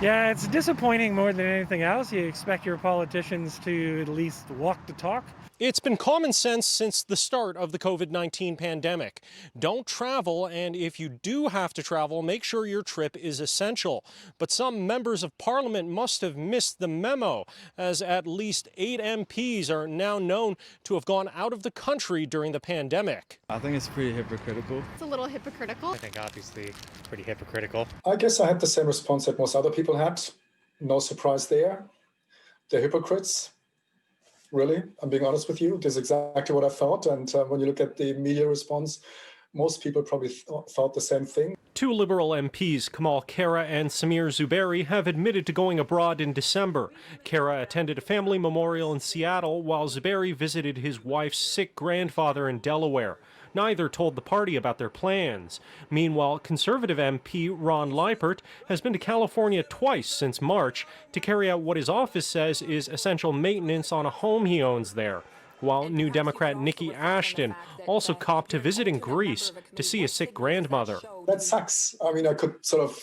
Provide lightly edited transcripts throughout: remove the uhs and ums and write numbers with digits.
Yeah, it's disappointing more than anything else. You expect your politicians to at least walk the talk. It's been common sense since the start of the COVID-19 pandemic. Don't travel, and if you do have to travel, make sure your trip is essential. But some members of parliament must have missed the memo, as at least 8 MPs are now known to have gone out of the country during the pandemic. I think it's pretty hypocritical. It's a little hypocritical. I think obviously pretty hypocritical. I guess I had the same response that most other people had. No surprise there. They're hypocrites. Really, I'm being honest with you. This is exactly what I thought. And when you look at the media response, most people probably thought the same thing. Two Liberal MPs, Kamal Khera and Samir Zuberi, have admitted to going abroad in December. Khera attended a family memorial in Seattle, while Zuberi visited his wife's sick grandfather in Delaware. Neither told the party about their plans. Meanwhile, Conservative MP Ron Leipert has been to California twice since March to carry out what his office says is essential maintenance on a home he owns there, while New Democrat Nikki Ashton also copped to visiting Greece to see a sick grandmother. That sucks. I mean, I could sort of,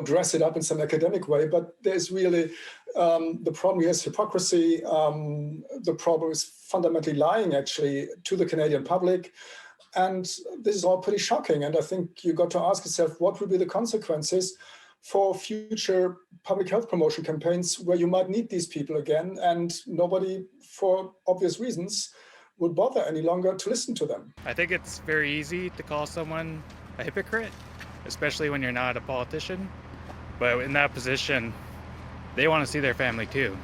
dress it up in some academic way, but there's really, the problem here is hypocrisy. The problem is fundamentally lying, actually, to the Canadian public. And this is all pretty shocking. And I think you got to ask yourself, what will be the consequences for future public health promotion campaigns where you might need these people again, and nobody, for obvious reasons, would bother any longer to listen to them. I think it's very easy to call someone a hypocrite, especially when you're not a politician. But in that position, they want to see their family too,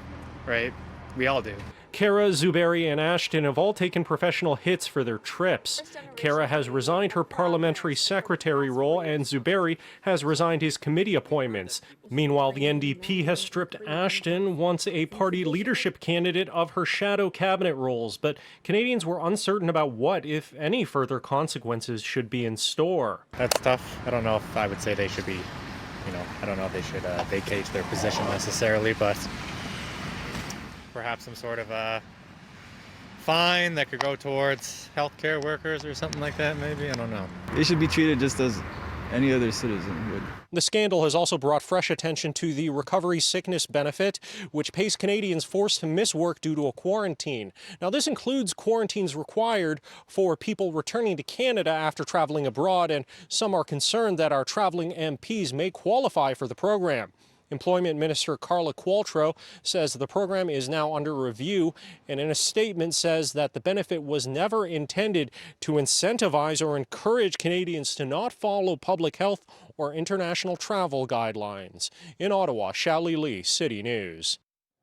right? We all do. Khera, Zuberi, and Ashton have all taken professional hits for their trips. Khera has resigned her parliamentary secretary role, and Zuberi has resigned his committee appointments. Meanwhile, the NDP has stripped Ashton, once a party leadership candidate, of her shadow cabinet roles. But Canadians were uncertain about what, if any, further consequences should be in store. That's tough. I don't know if I would say they should be, I don't know if they should vacate their position necessarily, but perhaps some sort of a fine that could go towards healthcare workers or something like that, maybe. I don't know. They should be treated just as any other citizen would. The scandal has also brought fresh attention to the recovery sickness benefit, which pays Canadians forced to miss work due to a quarantine. Now, this includes quarantines required for people returning to Canada after traveling abroad, and some are concerned that our traveling MPs may qualify for the program. Employment Minister Carla Qualtrough says the program is now under review, and in a statement says that the benefit was never intended to incentivize or encourage Canadians to not follow public health or international travel guidelines. In Ottawa, Xiaoli Li, City News.